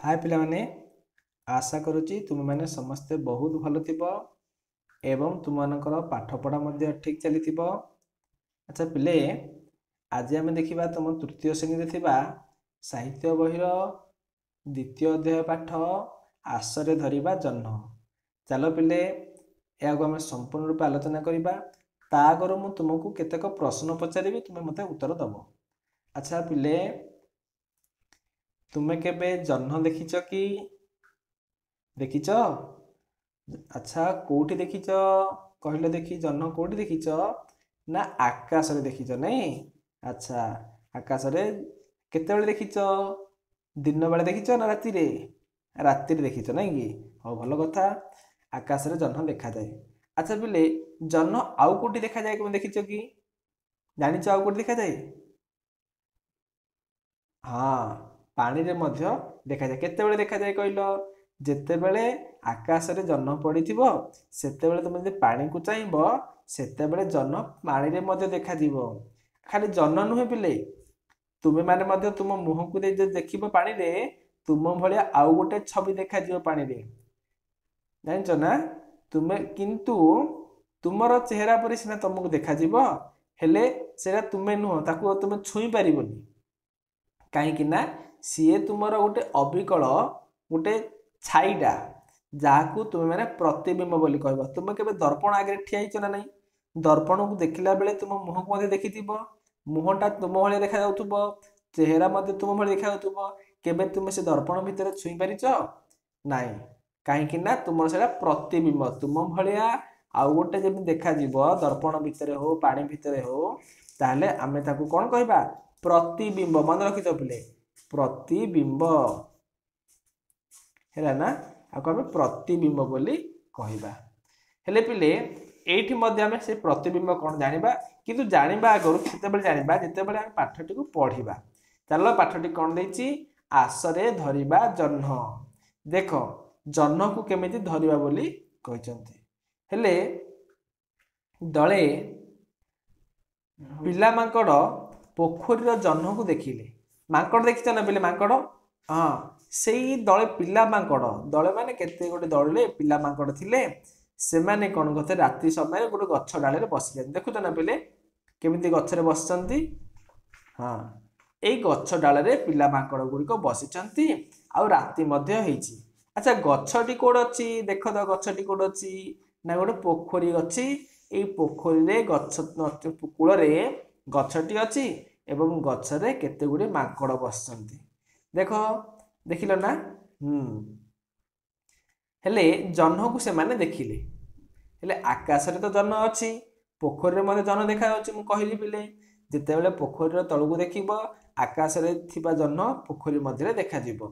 हाय पिला माने आशा करुच्ची तुम मैंने समस्ते बहुत भल थी एवं तुम मनकर पाठपढ़ा ठीक चली। अच्छा पिले आज आम देखा तुम तृतीय श्रेणी में साहित्य बहिर द्वितीय अध्याय पाठ आसरे धरिबा जह्न। चलो पिले या आम संपूर्ण रूप आलोचना करवा ता आगर मु तुमको केतेक प्रश्न पचारि तुम्हें मत उत्तर दब। अच्छा पिले तुम्हें केबे जह्न देखिच कि देखिच? अच्छा कोठी देखिच कहले देखी जह्न कोठी देखिच ना आकाश रे देखिच नहीं? अच्छा आकाश रे केतेबेले देखिच? दिन बेले देखिच ना राति रे? राति रे देखिच नहीं कि? हो भल कथा आकाश रे जह्न देखा जाए। अच्छा बिले जह्न आउ कोठी देखा जाए तुम देखिच कि? जानिच आउ कोठी देखा जाए? हाँ पानी रे मध्य देखा जाए। केतेबेले देखा जाए कहलो? जेतेबेले आकाश रे जह्न पड़िथिबो सेतेबेले तुम जदि पानी को चाहिबो सेतेबेले जह्न पानी रे मध्य देखा दिबो। खाली जह्न नुहे पिले तुमे माने मध्य तुम मुह को दे देखिबो पानी रे तुम भलिया आउ गोटे छवि देखा दियो पानी रे जानिच ना? तुमे किंतु तुमर चेहरा पर सिना तुमको देखा दिबो हेले सेरा तुमे नुह ताको तुमे छुई पारिबोनी कहीं ना सीए तुमर गोटे अविकल गोटे छाईटा जहाँ तुम्हें मैंने प्रतिबिंब बोली कहब। तुम के दर्पण आगे ठिया ना नहीं? दर्पण को देखला बेले तुम मुह को देखी मुहटा तुम भाई देखा जाउथुबो चेहरा तुम भाई देखा जाउथुबो केबे तुम से दर्पण भितर छुई पारिच नाई कहीं ना तुम से प्रतिबिंब तुम भाया आउ गोटे जब देखा दर्पण भितर हो पानी भितर हो ताहले आमे ताकू कौन कहबा? प्रतिबिंब। मन रखिथ पिले प्रतिबिंब है ना आपको आम प्रतिबिंब बोली कहबा। हेले पिले एठी मध्य आमे से प्रतिबिंब कौन जानिबा किंतु जानिबा आगरु केतेबेले जानिबा जेतेबेले आमे पाठटी को पढ़िबा। चलो पाठटी कौन देछि? आसरे धरिबा जह्न। देखो जह्न को केमिति धरिबा बोली कहिसंती। हेले दले पिला मांकड़ पोखरीर जह्न को देखिले। मांकड़ देखिछ ना पिले मांकड़? हाँ से दले पिला मांकड़ दले माने केते गोटे दले पिला मांकड़ थिले से माने कौन करते रात्रि समय गोटे गछ डाले बसी जाते। देखुच ना पिले केमिति गछरे बसचंती? हाँ एई गछ डाले पिला मांकड़ गुड़िक बसिचंती आउ राति मध्य हेइची। अच्छा गछटी कोड अछि? देख तो गछटी कोड अछि ना गोटे पोखरी अछि। एई पोखरी रे गछ कूल रे गछटी अछि एवं गछरे केते गुडी मांकड़ बसचंती। देखो देखिल ना? हेले जह्न को से माने देखिले हेले आकाश रे तो जह्न अछि पोखरी रे मते जह्न देखा जाउछि। मु कहली पिले जेतेबेले पोखरी रे तळकु देखिबो आकाश रे थिबा जह्न पोखरी मध्य देखा जिवो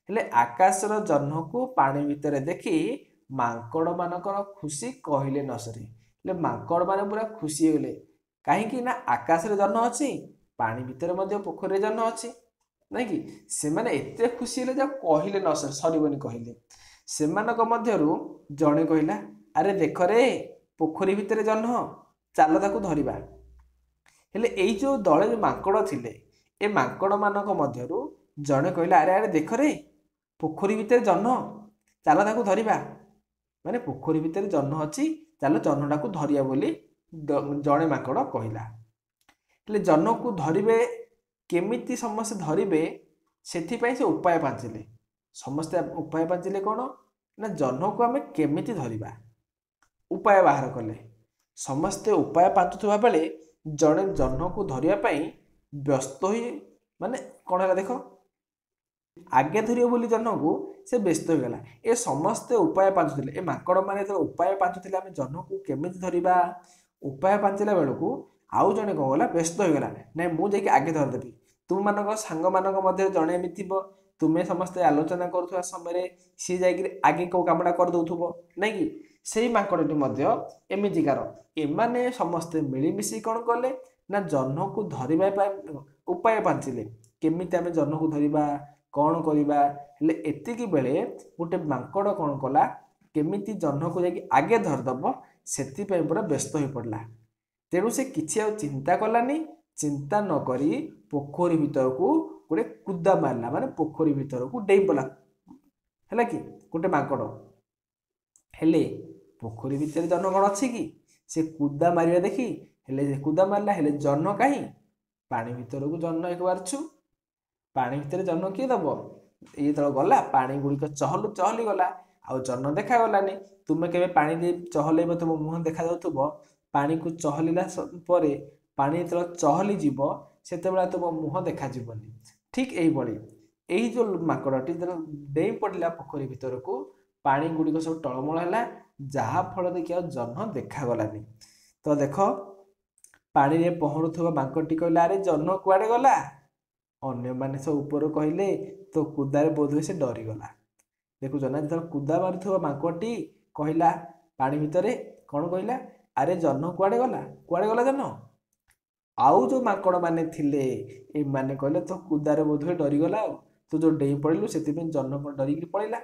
हेले आकाश रो जह्न को पानी भितर देखि मांकड़ मानकर खुशी कहले न सरे। हेले मांकड़ माने पूरा खुशी होले काहे कि ना आकाश रे जह्न अछि पानी भितर मध्य पोखरी रे जह्न अछि नहीं कि से माने एते खुशी हेले जा कहले न सरे सरीबनी कहले। सेमानक मध्यरु जणे कहला अरे देख रे पोखरी भितर जह्न चाल ताकू धरिबा। हेले एई जो दळे जो मांकड़ थिले ए मांकड़ मानक मध्यरु जणे कहला अरे अरे देख रे पोखरी भितर जह्न चाल ताकू धरिबा माने पोखरी भितर जह्न अछि चाल जह्नटा को धरिया बोली जणे मांकड़ कहला। हेले जह्न को धरिबे केमिति समस्त धरिबे सेथि पई से उपाय पांचले समस्त उपाय पांचले कौन ना जह्न को आमे केमिति धरिबा उपाय बाहर कले समस्ते उपाय पांचुवा बेले जड़े जह्न को धरिया पई व्यस्त होई माने कौन है देख आगे धरियो बोली जह्न को से व्यस्त हो गला। ए समस्ते उपाय पांचुले ए मांकड़ माने तो उपाय पांचुले आमे जह्न को केमिति धरिबा उपाय पांचला बेल को आउ जने कौन गला व्यस्त हो गला नै मु जाके आगे धर देबी तुम मानक सांग मानक मध्य जणे एमिथिबो तुम्हें समस्ते आलोचना करुवा समय सी जाकि आगे कौ कामटा कर दउथुबो नै कि सेही मांकड़टी मध्य एमितिकार एमाने समस्ते मिलीमिशी कौन कले ना जह्न को धरिबा उपाय पांचिले केमिति आमे जह्न को धरिबा कौन करिबा। हेले एतिकी बेले गोटे मांकड़ कौन कला केमिति जह्न को जाकि आगे धरदब सेति पई पूरा व्यस्त हो पड़ला। तेणु से किछि आ चिंता कलानी चिंता न करी पोखरी भीतर को गोटे कुदा मारला माने पोखरी भीतर को डेई पला ହେଲା କି ଗୋଟେ ମାଙ୍କଡ଼। ହେଲେ ପୋଖରୀ ଭିତରେ ଜହ୍ନ କ'ଣ ଅଛି କି? ସେ କୁଦା ମାରିବା ଦେଖି ହେଲେ କୁଦା ମାରିଲା, ହେଲେ ଜହ୍ନ କାହିଁ? ପାଣି ଭିତରକୁ ଜହ୍ନ ଏକ ବାରଛୁ। ପାଣି ଭିତରେ ଜହ୍ନ କିଏ ଦବ? ଇଏ ଯେତେବେଳେ ଗଲା ପାଣି ଗୁଡ଼ିକ ଚହଲୁ ଚହଲି ଗଲା, ଆଉ ଜହ୍ନ ଦେଖାଗଲାନି। ତୁମେ କେବେ ପାଣି ଦେଇ ଚହଲେଇବ, ତୁମ ମୁହଁ ଦେଖାଯାଉଥିବ, ପାଣିକୁ ଚହଲିଲା ପରେ ପାଣି ଯେତେବେଳେ ଚହଲି ଯିବ ସେତେବେଳେ ତୁମ ମୁହଁ ଦେଖାଯିବନି। ଠିକ୍ ଏଇଭଳି ଏଇ ଯେଉଁ ମାଙ୍କଡ଼ଟି ଯେତେବେଳେ ଡେଇଁ ପଡ଼ିଲା ପୋଖରୀ ଭିତରକୁ, ପାଣି ଗୁଡ଼ିକ ସବୁ ଟଳମଳ ହେଲା, ଯାହାଫଳରେ କି ଆଉ ଜହ୍ନ ଦେଖାଗଲାନି। ତ ଦେଖ, ପାଣିରେ ପହଁରୁଥିବା ମାଙ୍କଡ଼ଟି କହିଲା, ଆରେ ଜହ୍ନ କୁଆଡ଼େ ଗଲା? ଅନ୍ୟମାନେ ସବୁ ଉପରୁ କହିଲେ, ତୋ କୁଦାରେ ବୋଧହୁଏ ସେ ଡରିଗଲା। ଦେଖୁଛ ନା, ଯେତେବେଳେ କୁଦା ମାରୁଥିବା ମାଙ୍କଡ଼ଟି କହିଲା ପାଣି ଭିତରେ କ'ଣ କହିଲା? ଆରେ ଜହ୍ନ କୁଆଡ଼େ ଗଲା? କୁଆଡ଼େ ଗଲା ଜହ୍ନ? ଆଉ ଯେଉଁ ମାଙ୍କଡ଼ ମାନେ ଥିଲେ ଏମାନେ କହିଲେ, ତୋ କୁଦାରେ ବୋଧହୁଏ ଡରିଗଲା, ଆଉ ତୁ ଯେଉଁ ଡେଇଁ ପଡ଼ିଲୁ ସେଥିପାଇଁ ଜହ୍ନ ଡରିକି ପଳେଇଲା।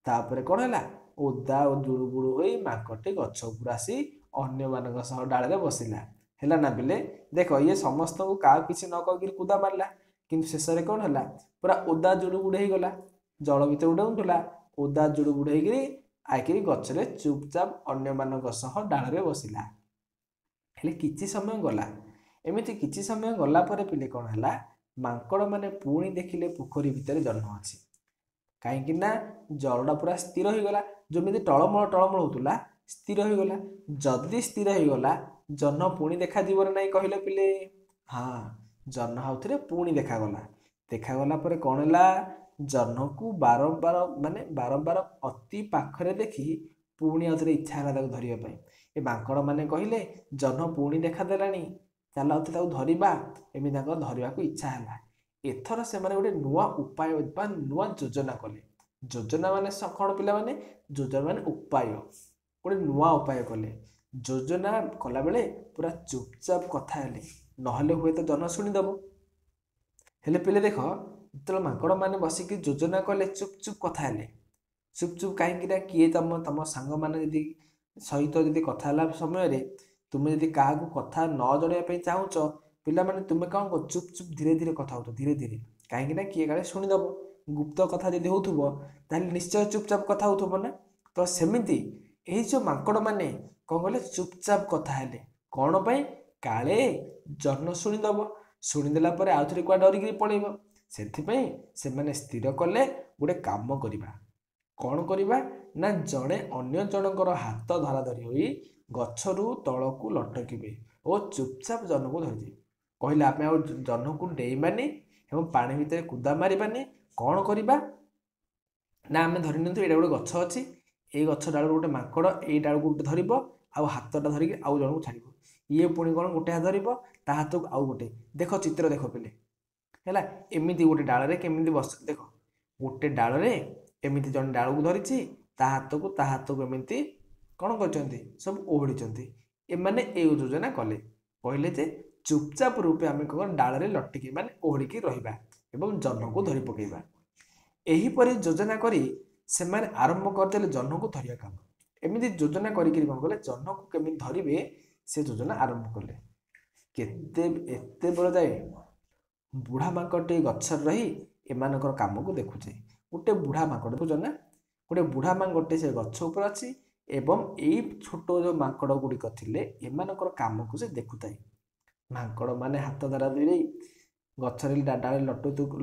ତାପରେ କ'ଣ ହେଲା? ଓଦା ଓ ଜୁଳୁବୁଳୁ ହୋଇ ମାଙ୍କଡ଼ଟି ଗଛ ଉପରୁ ଆସି ଅନ୍ୟମାନଙ୍କ ସହ ଡାଳରେ ବସିଲା। ହେଲା ନା ପିଲେ? ଦେଖ, ଇଏ ସମସ୍ତଙ୍କୁ କାହାକୁ କିଛି ନ କହିକିରି କୁଦା ମାରିଲା, କିନ୍ତୁ ଶେଷରେ କ'ଣ ହେଲା? ପୁରା ଓଦା ଜୁଳୁବୁଡୁ ହେଇଗଲା। ଜଳ ଭିତରେ ଡେଉଁଥିଲା, ଓଦା ଜୁଳୁବୁଡୁ ହେଇକିରି ଆଇକିରି ଗଛରେ ଚୁପଚାପ ଅନ୍ୟମାନଙ୍କ ସହ ଡାଳରେ ବସିଲା। ହେଲେ କିଛି ସମୟ ଗଲା। ଏମିତି କିଛି ସମୟ ଗଲା ପରେ ପିଲେ କ'ଣ ହେଲା? ମାଙ୍କଡ଼ ମାନେ ପୁଣି ଦେଖିଲେ ପୋଖରୀ ଭିତରେ ଜହ୍ନ ଅଛି। କାହିଁକି ନା ଜଳଟା ପୁରା ସ୍ଥିର ହେଇଗଲା, ଯେମିତି ଟଳମଳ ଟଳମଳ ହେଉଥିଲା ସ୍ଥିର ହେଇଗଲା। ଯଦି ସ୍ଥିର ହେଇଗଲା, ଜହ୍ନ ପୁଣି ଦେଖାଯିବ ନା ନାହିଁ କହିଲେ ପିଲେ? ହଁ, ଜହ୍ନ ଆଉଥରେ ପୁଣି ଦେଖାଗଲା। ଦେଖାଗଲା ପରେ କ'ଣ ହେଲା? ଜହ୍ନକୁ ବାରମ୍ବାର ଅତି ପାଖରେ ଦେଖି ପୁଣି ଆଉଥରେ ଇଚ୍ଛା ହେଲା ତାକୁ ଧରିବା ପାଇଁ। ଏ ମାଙ୍କଡ଼ ମାନେ କହିଲେ, ଜହ୍ନ ପୁଣି ଦେଖାଦେଲାଣି, ଚାଲ ଆଉଥରେ ତାକୁ ଧରିବା। ଏମିତି ତାଙ୍କର ଧରିବାକୁ ଇଚ୍ଛା ହେଲା। ଏଥର ସେମାନେ ଗୋଟେ ନୂଆ ଉପାୟ ବା ନୂଆ ଯୋଜନା କଲେ। ଯୋଜନା ମାନେ କ'ଣ ପିଲାମାନେ? ଯୋଜନା ମାନେ ଉପାୟ। ଗୋଟେ ନୂଆ ଉପାୟ କଲେ। ଯୋଜନା କଲାବେଳେ ପୁରା ଚୁପଚାପ କଥା ହେଲେ, ନହେଲେ ହୁଏତ ଜହ୍ନ ଶୁଣିଦେବ। ହେଲେ ପିଲେ ଦେଖ, ଯେତେବେଳେ ମାଙ୍କଡ଼ ମାନେ ବସିକି ଯୋଜନା କଲେ, ଚୁପ୍ ଚୁପ୍ କଥା ହେଲେ। ଚୁପ୍ ଚୁପ୍ କାହିଁକି ନା, କିଏ ତମ ସାଙ୍ଗମାନେ ଯଦି ସହିତ ଯଦି କଥା ହେଲା ସମୟରେ ତୁମେ ଯଦି କାହାକୁ କଥା ନ ଜଣେଇବା ପାଇଁ ଚାହୁଁଛ, ପିଲାମାନେ ତୁମେ କ'ଣ କର? ଚୁପ୍ ଚୁପ୍ ଧୀରେ ଧୀରେ କଥା ହେଉଛ, ଧୀରେ ଧୀରେ। କାହିଁକି ନା କିଏ କାଳେ ଶୁଣିଦେବ। ଗୁପ୍ତ କଥା ଯଦି ହେଉଥିବ ତାହେଲେ ନିଶ୍ଚୟ ଚୁପଚାପ କଥା ହେଉଥିବ ନା। ତ ସେମିତି ଏହି ଯେଉଁ ମାଙ୍କଡ଼ ମାନେ କ'ଣ କଲେ? ଚୁପଚାପ କଥା ହେଲେ। କ'ଣ ପାଇଁ? କାଳେ ଜହ୍ନ ଶୁଣିଦେବ। ଶୁଣିଦେଲା ପରେ ଆଉଥରେ କୁଆଡ଼େ ଡରିକିରି ପଳେଇବ। ସେଥିପାଇଁ ସେମାନେ ସ୍ଥିର କଲେ ଗୋଟେ କାମ କରିବା। କ'ଣ କରିବା? ନା, ଜଣେ ଅନ୍ୟ ଜଣଙ୍କର ହାତ ଧରାଧରି ହୋଇ ଗଛରୁ ତଳକୁ ଲଟକିବେ ଓ ଚୁପଚାପ ଜହ୍ନକୁ ଧରିଯିବେ। କହିଲେ, ଆମେ ଆଉ ଜହ୍ନକୁ ଡେଇଁବାନି ଏବଂ ପାଣି ଭିତରେ କୁଦା ମାରିବାନି। କ'ଣ କରିବା? ନା, ଆମେ ଧରି ନିଅନ୍ତୁ ଏଇଟା ଗୋଟେ ଗଛ ଅଛି, ଏଇ ଗଛ ଡାଳରୁ ଗୋଟେ ମାଙ୍କଡ଼ ଏଇ ଡାଳକୁ ଗୋଟେ ଧରିବ, ଆଉ ହାତଟା ଧରିକି ଆଉ ଜଣକୁ ଛାଡ଼ିବ। ଇଏ ପୁଣି କ'ଣ ଗୋଟେ ହାତ ଧରିବ, ତା ହାତକୁ ଆଉ ଗୋଟେ। ଦେଖ, ଚିତ୍ର ଦେଖ ପିଲେ। ହେଲା, ଏମିତି ଗୋଟେ ଡାଳରେ କେମିତି ବସ। ଦେଖ, ଗୋଟେ ଡାଳରେ ଏମିତି ଜଣେ ଡାଳକୁ ଧରିଛି, ତା ହାତକୁ ଏମିତି କ'ଣ କରିଛନ୍ତି? ସବୁ ଓହଳିଛନ୍ତି। ଏମାନେ ଏଇ ଯୋଜନା କଲେ। କହିଲେ ଯେ ଚୁପଚାପ ରୂପେ ଆମେ କ'ଣ ଡାଳରେ ଲଟିକି ମାନେ ଓହଳିକି ରହିବା ଏବଂ ଜହ୍ନକୁ ଧରି ପକାଇବା। ଏହିପରି ଯୋଜନା କରି ସେମାନେ ଆରମ୍ଭ କରିଦେଲେ ଜହ୍ନକୁ ଧରିବା କାମ। ଏମିତି ଯୋଜନା କରିକି କ'ଣ କଲେ? ଜହ୍ନକୁ କେମିତି ଧରିବେ ସେ ଯୋଜନା ଆରମ୍ଭ କଲେ। ଏତେବେଳେ ଯାଏ ବୁଢ଼ା ମାଙ୍କଡ଼ଟି ଗଛରେ ରହି ଏମାନଙ୍କର କାମକୁ ଦେଖୁଛେ। ଗୋଟେ ବୁଢ଼ା ମାଙ୍କଡ଼, ଦେଖୁଛ ନା, ଗୋଟେ ବୁଢ଼ା ମାଙ୍କଡ଼ଟି ସେ ଗଛ ଉପରେ ଅଛି ଏବଂ ଏଇ ଛୋଟ ଯେଉଁ ମାଙ୍କଡ଼ ଗୁଡ଼ିକ ଥିଲେ ଏମାନଙ୍କର କାମକୁ ସେ ଦେଖୁଥାଏ। ମାଙ୍କଡ଼ ମାନେ ହାତ ଧରା ଧରି ଗଛରେ ଡାଳରେ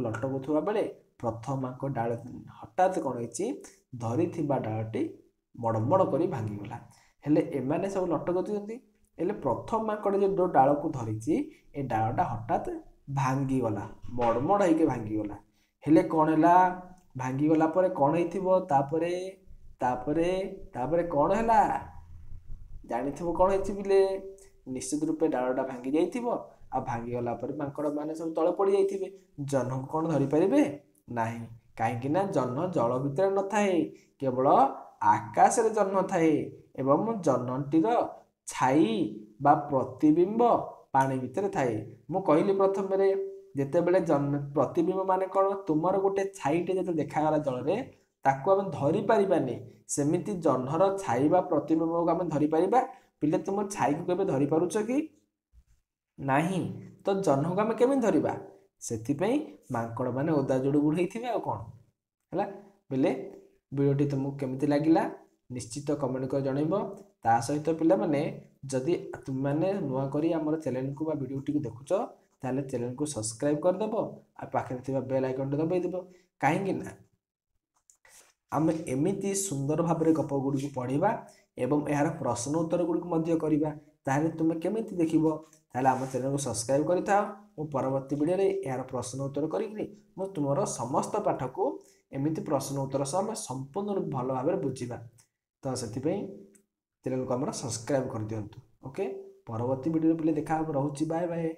ଲଟକୁଥିବା ବେଳେ ପ୍ରଥମ ମାଙ୍କଡ଼ ଡାଳ ହଠାତ୍ କ'ଣ ହେଇଛି? ଧରିଥିବା ଡାଳଟି ମଡ଼ମଡ଼ କରି ଭାଙ୍ଗିଗଲା। ହେଲେ ଏମାନେ ସବୁ ଲଟକୁଛନ୍ତି। ହେଲେ ପ୍ରଥମ ମାଙ୍କଡ଼ ଯେଉଁ ଡାଳକୁ ଧରିଛି, ଏ ଡାଳଟା ହଠାତ୍ ଭାଙ୍ଗିଗଲା, ମଡ଼ମଡ଼ ହେଇକି ଭାଙ୍ଗିଗଲା। ହେଲେ କ'ଣ ହେଲା? ଭାଙ୍ଗିଗଲା ପରେ କ'ଣ ହେଇଥିବ? ତାପରେ କ'ଣ ହେଲା? ଜାଣିଥିବ କ'ଣ ହେଇଛି ପିଲେ? ନିଶ୍ଚିତ ରୂପେ ଡାଳଟା ଭାଙ୍ଗି ଯାଇଥିବ। ଆଉ ଭାଙ୍ଗିଗଲା ପରେ ମାଙ୍କଡ଼ ମାନେ ସବୁ ତଳେ ପଡ଼ିଯାଇଥିବେ। ଜହ୍ନକୁ କ'ଣ ଧରିପାରିବେ? ନାହିଁ। କାହିଁକି ନା ଜହ୍ନ ଜଳ ଭିତରେ ନଥାଏ, କେବଳ ଆକାଶରେ ଜହ୍ନ ଥାଏ ଏବଂ ଜହ୍ନଟିର ଛାଇ ବା ପ୍ରତିବିମ୍ବ ପାଣି ଭିତରେ ଥାଏ। ମୁଁ କହିଲି ପ୍ରଥମରେ, ଯେତେବେଳେ ପ୍ରତିବିମ୍ବ ମାନେ କ'ଣ? ତୁମର ଗୋଟେ ଛାଇଟେ ଯେତେବେଳେ ଦେଖାଗଲା ଜଳରେ, ତାକୁ ଆମେ ଧରିପାରିବାନି। ସେମିତି ଜହ୍ନର ଛାଇ ବା ପ୍ରତିବିମ୍ବକୁ ଆମେ ଧରିପାରିବା। ପିଲେ, ତୁମ ଛାଇକୁ କେବେ ଧରିପାରୁଛ କି? ନାହିଁ। ତ ଜହ୍ନକୁ ଆମେ କେମିତି ଧରିବା? ସେଥିପାଇଁ ମାଙ୍କଡ଼ ମାନେ ଓଦା ଜୁଡ଼ୁବୁଡ଼ୁ ହେଇଥିବେ। ଆଉ କ'ଣ ହେଲା? बेले वीडियोटी तुमको केमिति लागिला निश्चित कमेंट कर जनइब। ता सहित पिला माने जदि तुम माने नुआ करी हमर चैनल को बा वीडियोटी को देखुछ ताले चैनल को सब्सक्राइब कर देबो आ पाखे थिबा बेल आइकन दबाई देबो। काहेकि ना आम एमिति सुंदर भाव में गप गुड़ी को पढ़ा एवं यार प्रश्न उत्तर गुड़ी को करवा ताहले तुम केमिति देखिबो ताहले आम चैनल को सब्सक्राइब करिथाओ। मु परवर्ती वीडियो रे यार प्रश्न उत्तर करी मु तुमरो समस्त पाठ को एमिति प्रश्न उत्तर सह संपूर्ण भल भाव में बुझीबा। तो से चैनल को आम सब्सक्राइब कर दियंतु। ओके परवर्ती वीडियो पे देखा रहुची। Bye bye.